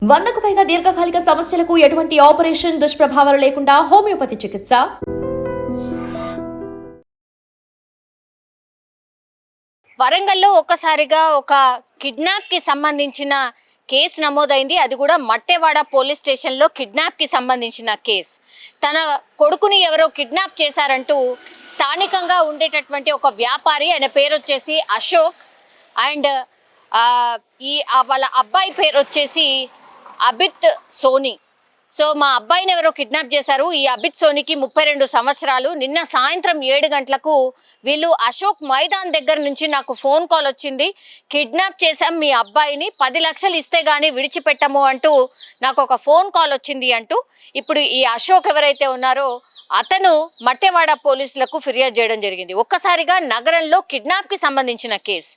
100కు పైగా దీర్ఘకాలిక సమస్యలకు ఎటువంటి ఆపరేషన్ దుష్ప్రభావాలు లేకుండా హోమియోపతి చికిత్స. వరంగల్లో ఒక్కసారిగా ఒక కిడ్నాప్ కి సంబంధించిన కేసు నమోదైంది. అది కూడా మట్టెవాడ పోలీస్ స్టేషన్లో కిడ్నాప్ కి సంబంధించిన కేసు. తన కొడుకుని ఎవరో కిడ్నాప్ చేశారంటూ స్థానికంగా ఉండేటటువంటి ఒక వ్యాపారి, ఆయన పేరు వచ్చేసి అశోక్, అండ్ వాళ్ళ అబ్బాయి పేరు వచ్చేసి అబిత్ సోని. సో మా అబ్బాయిని ఎవరో కిడ్నాప్ చేశారు. ఈ అబిత్ సోనికి 32 సంవత్సరాలు. నిన్న సాయంత్రం 7 గంటలకు వీళ్ళు అశోక్ మైదాన్ దగ్గర నుంచి నాకు ఫోన్ కాల్ వచ్చింది. కిడ్నాప్ చేశాం మీ అబ్బాయిని, 10 లక్షలు ఇస్తే గానీ విడిచిపెట్టము అంటూ నాకు ఒక ఫోన్ కాల్ వచ్చింది అంటూ ఇప్పుడు ఈ అశోక్ ఎవరైతే ఉన్నారో అతను మట్టెవాడ పోలీసులకు ఫిర్యాదు చేయడం జరిగింది. ఒక్కసారిగా నగరంలో కిడ్నాప్కి సంబంధించిన కేసు,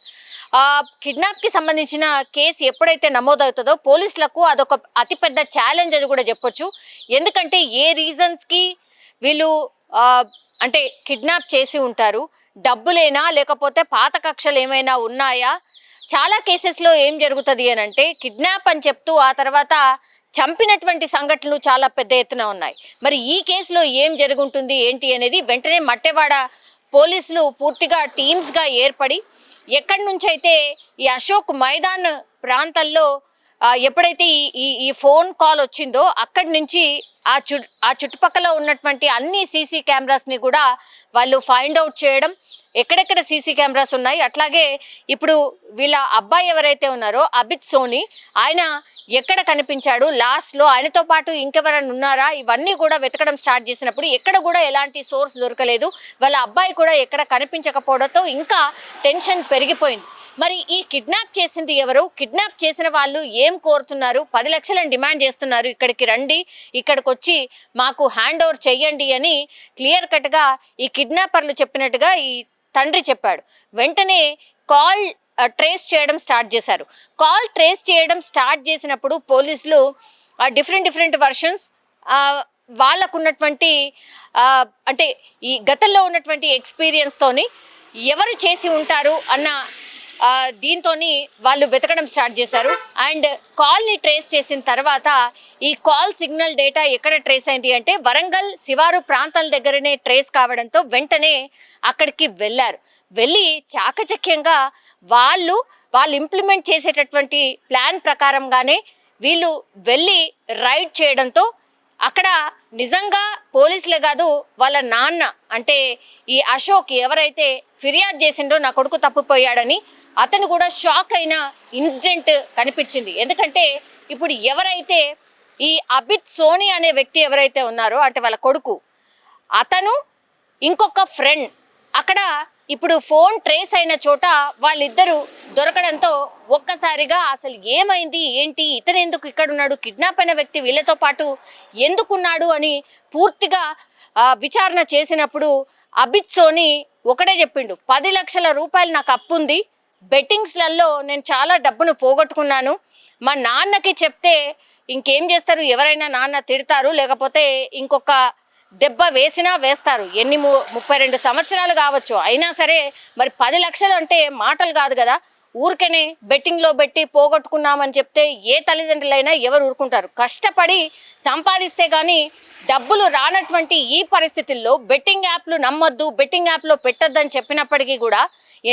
కిడ్నాప్కి సంబంధించిన కేసు ఎప్పుడైతే నమోదవుతుందో పోలీసులకు అదొక అతిపెద్ద ఛాలెంజ్ అని కూడా చెప్పొచ్చు. ఎందుకంటే ఏ రీజన్స్కి వీళ్ళు అంటే కిడ్నాప్ చేసి ఉంటారు, డబ్బులేనా లేకపోతే పాత కక్షలు ఏమైనా ఉన్నాయా? చాలా కేసెస్లో ఏం జరుగుతుంది అని అంటే కిడ్నాప్ అని చెప్తూ ఆ తర్వాత చంపినటువంటి సంఘటనలు చాలా పెద్ద ఎత్తున ఉన్నాయి. మరి ఈ కేసులో ఏం జరుగుంటుంది ఏంటి అనేది వెంటనే మట్టెవాడ పోలీసులు పూర్తిగా టీమ్స్గా ఏర్పడి ఎక్కడి నుంచి అయితే ఈ అశోక్ మైదాన్ ప్రాంతాల్లో ఎప్పుడైతే ఈ ఫోన్ కాల్ వచ్చిందో అక్కడి నుంచి ఆ చుట్టుపక్కల ఉన్నటువంటి అన్ని సీసీ కెమెరాస్ని కూడా వాళ్ళు ఫైండ్ అవుట్ చేయడం, ఎక్కడెక్కడ సీసీ కెమెరాస్ ఉన్నాయి. అట్లాగే ఇప్పుడు వీళ్ళ అబ్బాయి ఎవరైతే ఉన్నారో అబిత్ సోని, ఆయన ఎక్కడ కనిపించాడు, లాస్ట్లో ఆయనతో పాటు ఇంకెవరైనా ఉన్నారా, ఇవన్నీ కూడా వెతకడం స్టార్ట్ చేసినప్పుడు ఎక్కడ కూడా ఎలాంటి సోర్స్ దొరకలేదు. వాళ్ళ అబ్బాయి కూడా ఎక్కడ కనిపించకపోవడంతో ఇంకా టెన్షన్ పెరిగిపోయింది. మరి ఈ కిడ్నాప్ చేసింది ఎవరు, కిడ్నాప్ చేసిన వాళ్ళు ఏం కోరుతున్నారు, 10 లక్షలను డిమాండ్ చేస్తున్నారు, ఇక్కడికి రండి, ఇక్కడికి వచ్చి మాకు హ్యాండ్ ఓవర్ చెయ్యండి అని క్లియర్ కట్గా ఈ కిడ్నాపర్లు చెప్పినట్టుగా ఈ తండ్రి చెప్పాడు. వెంటనే కాల్ ట్రేస్ చేయడం స్టార్ట్ చేశారు. కాల్ ట్రేస్ చేయడం స్టార్ట్ చేసినప్పుడు పోలీసులు డిఫరెంట్ వర్షన్స్, వాళ్ళకున్నటువంటి అంటే ఈ గతంలో ఉన్నటువంటి ఎక్స్పీరియన్స్తోని ఎవరు చేసి ఉంటారు అన్న దీంతో వాళ్ళు వెతకడం స్టార్ట్ చేశారు. అండ్ కాల్ని ట్రేస్ చేసిన తర్వాత ఈ కాల్ సిగ్నల్ డేటా ఎక్కడ ట్రేస్ అయింది అంటే వరంగల్ శివారు ప్రాంతాల దగ్గరనే ట్రేస్ కావడంతో వెంటనే అక్కడికి వెళ్ళి చాకచక్యంగా వాళ్ళు ఇంప్లిమెంట్ చేసేటటువంటి ప్లాన్ ప్రకారంగానే వీళ్ళు వెళ్ళి రైడ్ చేయడంతో అక్కడ నిజంగా పోలీసులే కాదు వాళ్ళ నాన్న అంటే ఈ అశోక్ ఎవరైతే ఫిర్యాదు చేసిండో నా కొడుకు తప్పిపోయాడని అతను కూడా షాక్ అయిన ఇన్సిడెంట్ కనిపించింది. ఎందుకంటే ఇప్పుడు ఎవరైతే ఈ అబిత్ సోని అనే వ్యక్తి ఎవరైతే ఉన్నారో అంటే వాళ్ళ కొడుకు, అతను ఇంకొక ఫ్రెండ్ అక్కడ ఇప్పుడు ఫోన్ ట్రేస్ అయిన చోట వాళ్ళిద్దరూ దొరకడంతో ఒక్కసారిగా అసలు ఏమైంది ఏంటి, ఇతను ఎందుకు ఇక్కడ ఉన్నాడు, కిడ్నాప్ అయిన వ్యక్తి వీళ్ళతో పాటు ఎందుకున్నాడు అని పూర్తిగా విచారణ చేసినప్పుడు అబిత్ సోని ఒకటే చెప్పిండు, 10 లక్షల రూపాయలు నాకు అప్పు ఉంది, బెట్టింగ్స్లలో నేను చాలా డబ్బును పోగొట్టుకున్నాను, మా నాన్నకి చెప్తే ఇంకేం చేస్తారు, ఎవరైనా నాన్న తిడతారు లేకపోతే ఇంకొక దెబ్బ వేస్తారు, 32 సంవత్సరాలు కావచ్చు, అయినా సరే మరి 10 లక్షలు అంటే మాటలు కాదు కదా, ఊరికనే బెట్టింగ్లో పెట్టి పోగొట్టుకున్నామని చెప్తే ఏ తల్లిదండ్రులైనా ఎవరు ఊరుకుంటారు, కష్టపడి సంపాదిస్తే కానీ డబ్బులు రానటువంటి ఈ పరిస్థితుల్లో బెట్టింగ్ యాప్లు నమ్మొద్దు, బెట్టింగ్ యాప్లో పెట్టొద్దని చెప్పినప్పటికీ కూడా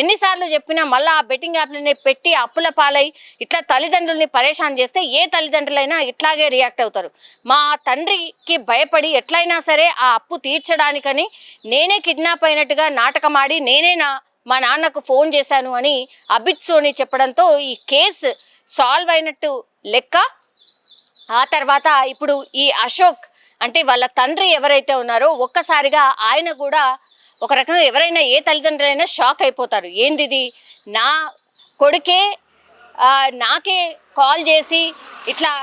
ఎన్నిసార్లు చెప్పినా మళ్ళీ ఆ బెట్టింగ్ యాప్లని పెట్టి అప్పుల పాలై ఇట్లా తల్లిదండ్రుల్ని పరేషాన్ చేస్తే ఏ తల్లిదండ్రులైనా ఇట్లాగే రియాక్ట్ అవుతారు. మా తండ్రికి భయపడి ఎట్లయినా సరే ఆ అప్పు తీర్చడానికని నేనే కిడ్నాప్ అయినట్టుగా నాటకం ఆడి నేనే మా నాన్నకు ఫోన్ చేశాను అని అబిత్ సోని చెప్పడంతో ఈ కేసు సాల్వ్ అయినట్టు లెక్క. ఆ తర్వాత ఇప్పుడు ఈ అశోక్ అంటే వాళ్ళ తండ్రి ఎవరైతే ఉన్నారో ఒక్కసారిగా ఆయన కూడా ఒక రకంగా ఎవరైనా ఏ తల్లిదండ్రులైనా షాక్ అయిపోతారు, ఏందిది నా కొడుకే నాకే కాల్ చేసి ఇట్లా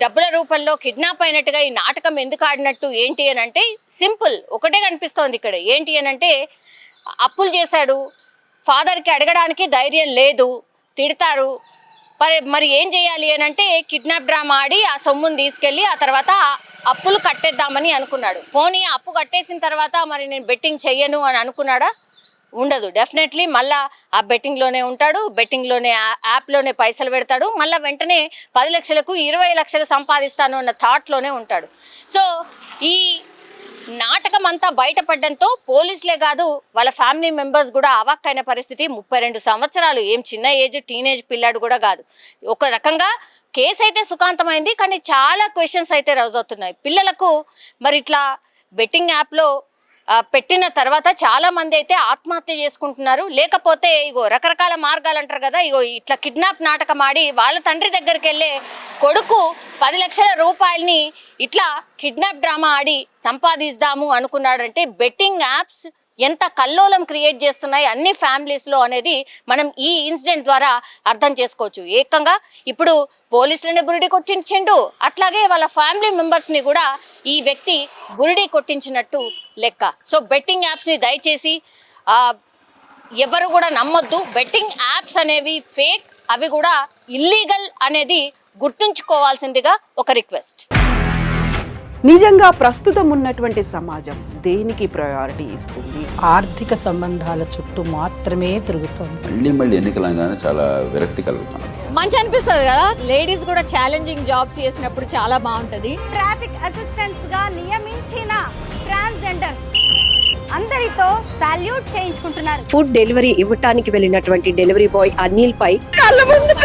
డబ్బుల రూపంలో కిడ్నాప్ అయినట్టుగా ఈ నాటకం ఎందుకు ఆడినట్టు ఏంటి అని అంటే సింపుల్ ఒకటే కనిపిస్తోంది ఇక్కడ. ఏంటి అని అంటే అప్పులు చేశాడు, ఫాదర్కి అడగడానికి ధైర్యం లేదు, తిడతారు, మరి ఏం చేయాలి అని అంటే కిడ్నాప్ డ్రామా ఆడి ఆ సొమ్ముని తీసుకెళ్ళి ఆ తర్వాత అప్పులు కట్టేద్దామని అనుకున్నాడు. పోనీ అప్పు కట్టేసిన తర్వాత మరి నేను బెట్టింగ్ చెయ్యను అని అనుకున్నాడా? ఉండదు. డెఫినెట్లీ మళ్ళా ఆ బెట్టింగ్లోనే ఉంటాడు, బెట్టింగ్లోనే యాప్లోనే పైసలు పెడతాడు, మళ్ళీ వెంటనే 10 లక్షలకు 20 లక్షలు సంపాదిస్తాను అన్న థాట్లోనే ఉంటాడు. సో ఈ నాటకం అంతా బయటపడడంతో పోలీసులే కాదు వాళ్ళ ఫ్యామిలీ మెంబర్స్ కూడా అవాక్కైన పరిస్థితి. 32 సంవత్సరాలు, ఏం చిన్న ఏజ్, టీనేజ్ పిల్లాడు కూడా కాదు. ఒక రకంగా కేసు అయితే సుఖాంతమైంది, కానీ చాలా క్వశ్చన్స్ అయితే రైజ్ అవుతున్నాయి పిల్లలకు. మరి ఇట్లా బెట్టింగ్ యాప్లో పెట్టిన తర్వాత చాలా మంది అయితే ఆత్మహత్య చేసుకుంటున్నారు. లేకపోతే ఇగో రకరకాల మార్గాలు అంటారు కదా, ఇగో ఇట్లా కిడ్నాప్ నాటకం ఆడి వాళ్ళ తండ్రి దగ్గరికి వెళ్ళే కొడుకు 10 లక్షల రూపాయలని ఇట్లా కిడ్నాప్ డ్రామా ఆడి సంపాదిద్దాము అనుకున్నాడంటే బెట్టింగ్ యాప్స్ ఎంత కల్లోలం క్రియేట్ చేస్తున్నాయి అన్ని ఫ్యామిలీస్లో అనేది మనం ఈ ఇన్సిడెంట్ ద్వారా అర్థం చేసుకోవచ్చు. ఏకంగా ఇప్పుడు పోలీసులని బురిడి కొట్టించిండు, అట్లాగే వాళ్ళ ఫ్యామిలీ మెంబర్స్ని కూడా ఈ వ్యక్తి బురిడి కొట్టించినట్టు లెక్క. సో బెట్టింగ్ యాప్స్ని దయచేసి ఎవరు కూడా నమ్మొద్దు. బెట్టింగ్ యాప్స్ అనేవి ఫేక్, అవి కూడా ఇల్లీగల్ అనేది గుర్తుంచుకోవాల్సిందిగా ఒక రిక్వెస్ట్. నిజంగా ప్రస్తుతం ఉన్నటువంటి సమాజం దేనికి ప్రయారిటీ ఇస్తుంది? ఆర్థిక సంబంధాల చుట్టూ మాత్రమే తిరుగుతుంది. మళ్ళీ ఎన్నికలంగానే చాలా విరక్తి కలుగుతాను. మంచి అనిపిస్తుంది కదా, లేడీస్ కూడా ఛాలెంజింగ్ జాబ్స్ చేసినప్పుడు చాలా బాగుంటది. ట్రాఫిక్ అసిస్టెంట్స్ గా నియమించిన ట్రాన్స్జెండర్స్ అందరితో సాల్యూట్ చేయించుకుంటున్నారు. ఫుడ్ డెలివరీ ఇవ్వటానికి వెళ్ళినటువంటి డెలివరీ బాయ్ అనిల్ పై కళ్ళ ముందు